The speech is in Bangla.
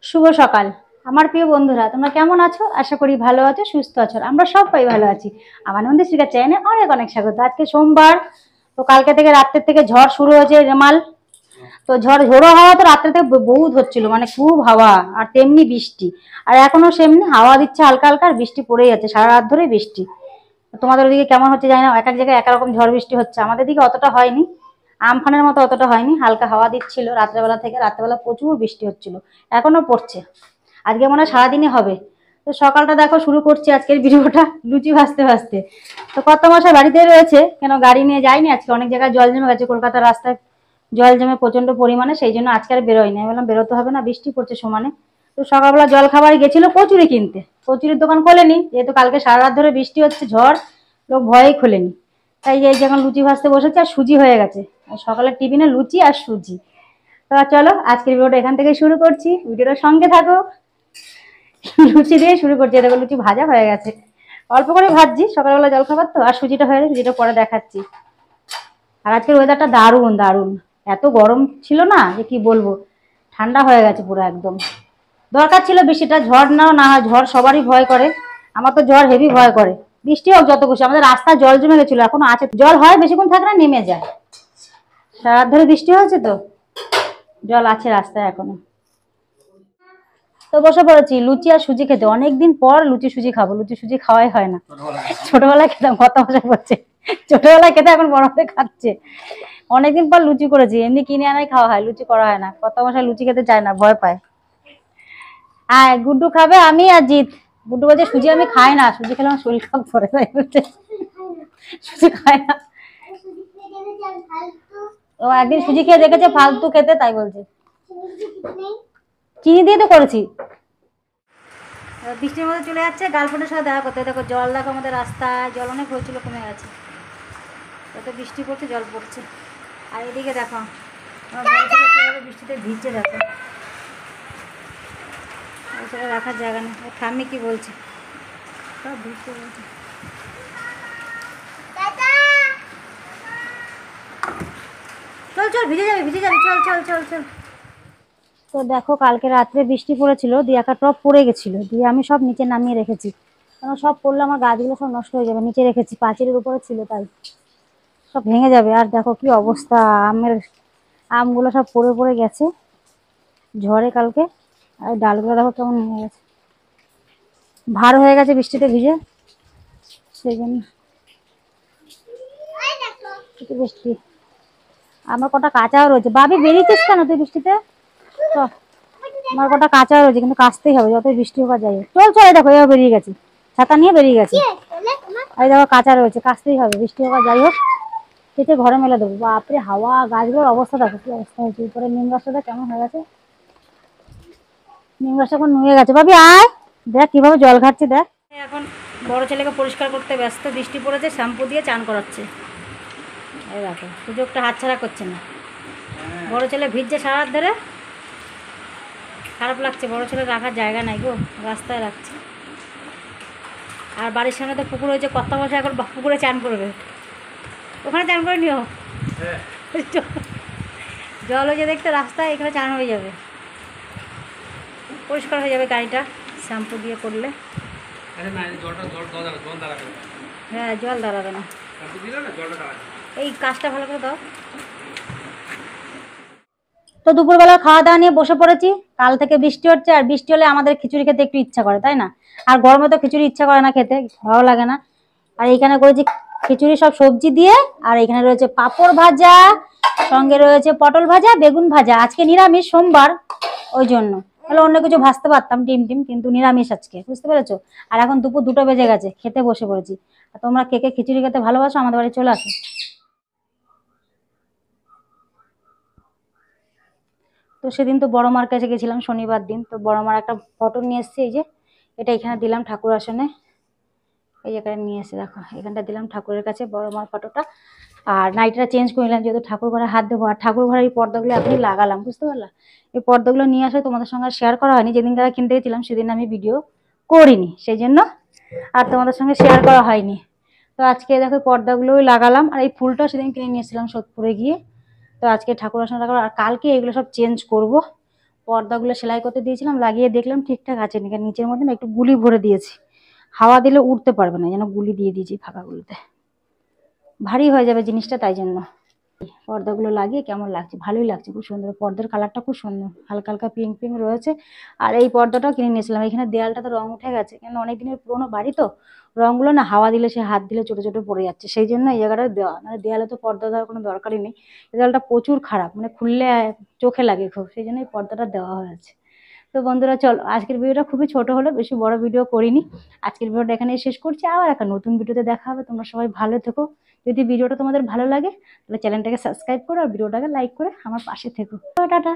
শুভ সকাল আমার প্রিয় বন্ধুরা, তোমরা কেমন আছো? আশা করি ভালো আছো, সুস্থ আছো। আমরা সবাই ভালো আছি। আমার নন্দিনী শিকার চ্যানেলে অনেক অনেক স্বাগত। আজকে সোমবার, তো কালকে থেকে রাত্রের থেকে ঝড় শুরু হয়েছে রেমাল। তো ঝোড়ো হাওয়া তো রাত্রে থেকে বহুত হচ্ছিল, মানে খুব হাওয়া, আর তেমনি বৃষ্টি। আর এখনো সেমনি হাওয়া দিচ্ছে হালকা হালকা, আর বৃষ্টি পড়েই যাচ্ছে সারা রাত ধরে বৃষ্টি। তোমাদের ওদিকে কেমন হচ্ছে জানি না, এক এক জায়গায় এক রকম ঝড় বৃষ্টি হচ্ছে। আমাদের দিকে অতটা হয়নি, আমফানের মতো অতটা হয়নি, হালকা হাওয়া দিচ্ছিল রাত্রেবেলা থেকে। রাত্রেবেলা প্রচুর বৃষ্টি হচ্ছিল, এখনো পড়ছে। আজকে মনে হয় সারাদিনই হবে। তো সকালটা দেখো শুরু করছি আজকের ভিডিওটা লুচি ভাজতে ভাজতে। তো কত মশাই বাড়িতে রয়েছে, কেন গাড়ি নিয়ে যায়নি আজকে। অনেক জায়গায় জল জমে গেছে, কলকাতার রাস্তায় জল জমে প্রচন্ড পরিমাণে, সেই জন্য আজকে আর বেরোয়নি। আমি বললাম বেরোতে হবে না, বৃষ্টি পড়ছে সমানে। তো সকালবেলা জল খাবার গেছিল কচুরি কিনতে, কচুরির দোকান খোলেনি, যেহেতু কালকে সারা রাত ধরে বৃষ্টি হচ্ছে, ঝড়, লোক ভয়েই খোলেনি। তাই এই যখন লুচি ভাজতে বসেছে, আর সুজি হয়ে গেছে, আর সকালের টিফিনে লুচি আর সুজি। তো চলো আজকের ভিডিওটা এখান থেকে শুরু করছি, ভিডিওটার সঙ্গে থাকো। লুচি দিয়ে শুরু করছি। দেখো লুচি ভাজা হয়ে গেছে, অল্প করে ভাজছি, সকালবেলা জল খাবার তো। আর সুজিটা হয়ে গেছে, সুজিটা পরে দেখাচ্ছি। আর আজকের ওয়েদারটা দারুণ দারুণ, এত গরম ছিল না যে কি বলবো, ঠান্ডা হয়ে গেছে পুরো একদম। দরকার ছিল বৃষ্টিটা, ঝড় নাও না হয়, ঝড় সবারই ভয় করে, আমার তো ঝড় হেভি ভয় করে। বৃষ্টি হোক যত খুশি, আমাদের রাস্তায় জল জমে গেছিল, এখনো আছে। জল হয় বেশিক্ষণ থাকে না, নেমে যায়। সারা রাত ধরে বৃষ্টি হয়েছে তো জল আছে রাস্তায় এখনো। তো বসে পড়েছি লুচি আর সুজি খেতে, অনেকদিন পর লুচি সুজি খাবো। লুচি সুজি খাওয়াই হয় না, ছোটবেলায় খেতাম, কত মজা করছে। ছোটবেলায় খেতে, এখন বড় হতে খাচ্ছে। অনেকদিন পর লুচি করেছি, এমনি কিনে আনাই খাওয়া হয়, লুচি করা হয় না। কত মশাই লুচি খেতে চায় না, ভয় পায়। আয় গুড্ডু খাবে, আমি আর জিৎ। গুড্ডু বলছে সুজি আমি খাই না, সুজি খেলে আমার শরীর খারাপ করে, তাই বলছে সুজি খায় না। ও একদিন সুজি খেয়ে দেখেছে ফালতু খেতে, তাই বলছে। চিনি দিয়ে তো করেছি। বৃষ্টির মধ্যে চলে যাচ্ছে গার্লফ্রেন্ডের সাথে দেখা করতে। দেখো জল, দেখো আমাদের রাস্তায় জল অনেক হয়েছিল, কমে গেছে। যত বৃষ্টি পড়ছে জল পড়ছে। আর এদিকে দেখো আমার কিভাবে বৃষ্টিতে ভিজছে, দেখো সেটা রাখার জায়গা নেই। ও ঠাম্মি কি বলছে, সব ভিজতে বলছে। চল চল, ভিজে যাবে ভিজে যাবে, চল চল চল চল। তো দেখো কালকে রাত্রে বৃষ্টি পড়েছিল, দিয়ে একটা টপ পড়ে গেছিলো, দিয়ে আমি সব নিচে নামিয়ে রেখেছি, কারণ সব পড়লে আমার গাছগুলো সব নষ্ট হয়ে যাবে। নিচে রেখেছি, পাঁচিলের উপরে ছিল, তাই সব ভেঙে যাবে। আর দেখো কি অবস্থা, আমগুলো সব পড়ে পড়ে গেছে ঝড়ে কালকে। আর ডালগুলো দেখো কেমন হয়ে গেছে, ভার হয়ে গেছে বৃষ্টিতে ভিজে, সেই জন্য বৃষ্টি। আমার কটা কাঁচাও রয়েছে। বাবি বেরিয়েছিস কেন তুই বৃষ্টিতে? তো আমার কটা কাঁচাও রয়েছে, কিন্তু কাচতেই হবে, যতই বৃষ্টি হোক যাই। চল চল, দেখো এবার বেরিয়ে গেছে, ছাতা নিয়ে বেরিয়ে গেছে। আর দেখো কাঁচা রয়েছে, কাচতেই হবে, বৃষ্টি হোক যাই হোক। কেটে ঘরে মেলে দেবো। বাপরে হাওয়া, গাছগুলোর অবস্থা দেখো কি অবস্থা হয়েছে। উপরে নিম গাছটা কেমন হয়ে গেছে, নিম গাছটা এখন নুয়ে গেছে। ভাবি আয়, দেখ কিভাবে জল ঘাটছে দেখ। এখন বড় ছেলেকে পরিষ্কার করতে ব্যস্ত, বৃষ্টি পড়েছে, শ্যাম্পু দিয়ে চান করাচ্ছে। এই দেখো সুযোগটা হাতছাড়া করছে না। বড় ছেলে ভিজছে সারা রাত ধরে, খারাপ লাগছে। বড় ছেলে রাখার জায়গা নাই গো, রাস্তায় রাখছে। আর বাড়ির সামনে তো পুকুর হয়েছে, কত বছর এখন পুকুরে চান করবে, ওখানে চান করে নিও। জল হয়ে দেখতে রাস্তায়, এখানে চান হয়ে যাবে, পরিষ্কার হয়ে যাবে গাড়িটা শ্যাম্পু দিয়ে করলে। হ্যাঁ জল দাঁড়াবে না, এই কাজটা ভালো করে দাও। তো দুপুরবেলা খাওয়া দাওয়া নিয়ে বসে পড়েছি। কাল থেকে বৃষ্টি হচ্ছে, আর বৃষ্টি হলে আমাদের খিচুড়ি খেতে একটু ইচ্ছা করে, তাই না? আর গরমে তো খিচুড়ি ইচ্ছা করে না খেতে, ভালো লাগে না। আর এইখানে করেছি খিচুড়ি সব সবজি দিয়ে, আর এখানে রয়েছে পাঁপড় ভাজা, সঙ্গে রয়েছে পটল ভাজা, বেগুন ভাজা। আজকে নিরামিষ, সোমবার, ওই জন্য। তাহলে অন্য কিছু ভাজতে পারতাম, ডিম টিম, কিন্তু নিরামিষ আজকে, বুঝতে পেরেছো? আর এখন দুপুর 2টা বেজে গেছে, খেতে বসে পড়েছি। আর তোমরা কে কে খিচুড়ি খেতে ভালোবাসো, আমাদের বাড়ি চলে আসো। তো সেদিন তো বড় মার কাছে গেছিলাম শনিবার দিন, তো বড় মার একটা ফটো নিয়ে এসেছি, এই যে এটা এখানে দিলাম ঠাকুর আসনে, এই জায়গায় নিয়ে এসে দেখো এখানটা দিলাম ঠাকুরের কাছে বড় মার ফটোটা। আর নাইটটা চেঞ্জ করে নিলাম, যেহেতু ঠাকুর ঘরে হাত দেবো। আর ঠাকুর ঘরের এই পর্দাগুলো আপনি লাগালাম, বুঝতে পারলাম। এই পর্দাগুলো নিয়ে আসলে তোমাদের সঙ্গে শেয়ার করা হয়নি, যেদিন তারা কিনতে গেছিলাম সেদিন আমি ভিডিও করিনি, সেই জন্য আর তোমাদের সঙ্গে শেয়ার করা হয়নি। তো আজকে দেখো পর্দাগুলোই লাগালাম। আর এই ফুলটা সেদিন কিনে নিয়েছিলাম সোদপুরে গিয়ে। তো আজকে ঠাকুর আসনে লাগাবো, আর কালকে এগুলো সব চেঞ্জ করব। পর্দাগুলো সেলাই করতে দিয়েছিলাম, লাগিয়ে দেখলাম ঠিকঠাক আছে নাকি। নিচের মধ্যে না একটু গুলি ভরে দিয়েছি, হাওয়া দিলে উঠতে পারবে না, যেন গুলি দিয়ে দিয়েছি ফাঁকাগুলোতে, ভারী হয়ে যাবে জিনিসটা, তাই জন্য। পর্দাগুলো লাগিয়ে কেমন লাগছে, ভালোই লাগছে, খুব সুন্দর। পর্দার কালারটা খুব সুন্দর, হালকা হালকা পিঙ্ক পিঙ্ক রয়েছে। আর এই পর্দাটাও কিনে নিয়েছিলাম। এখানে দেয়ালটা তো রং উঠে গেছে, কেন অনেক দিনের পুরোনো বাড়ি তো, রংগুলো না হাওয়া দিলে, সে হাত দিলে ছোট ছোট পড়ে যাচ্ছে, সেই জন্য এই জায়গাটা দেওয়া। মানে দেয়ালে তো পর্দা দেওয়ার কোনো দরকারই নেই, এই দেয়ালটা প্রচুর খারাপ, মানে খুললে চোখে লাগে খুব, সেই জন্য এই পর্দাটা দেওয়া হয়েছে। তো বন্ধুরা চলো, আজকের ভিডিওটা খুবই ছোট হলো, বেশি বড় ভিডিও করিনি। আজকের ভিডিওটা এখানেই শেষ করছি, আবার একটা নতুন ভিডিওতে দেখা হবে। তোমরা সবাই ভালো থেকো। যদি ভিডিওটা তোমাদের ভালো লাগে তাহলে চ্যানেলটাকে সাবস্ক্রাইব করো, আর ভিডিওটাকে লাইক করে আমার পাশে থেকো। টাটা।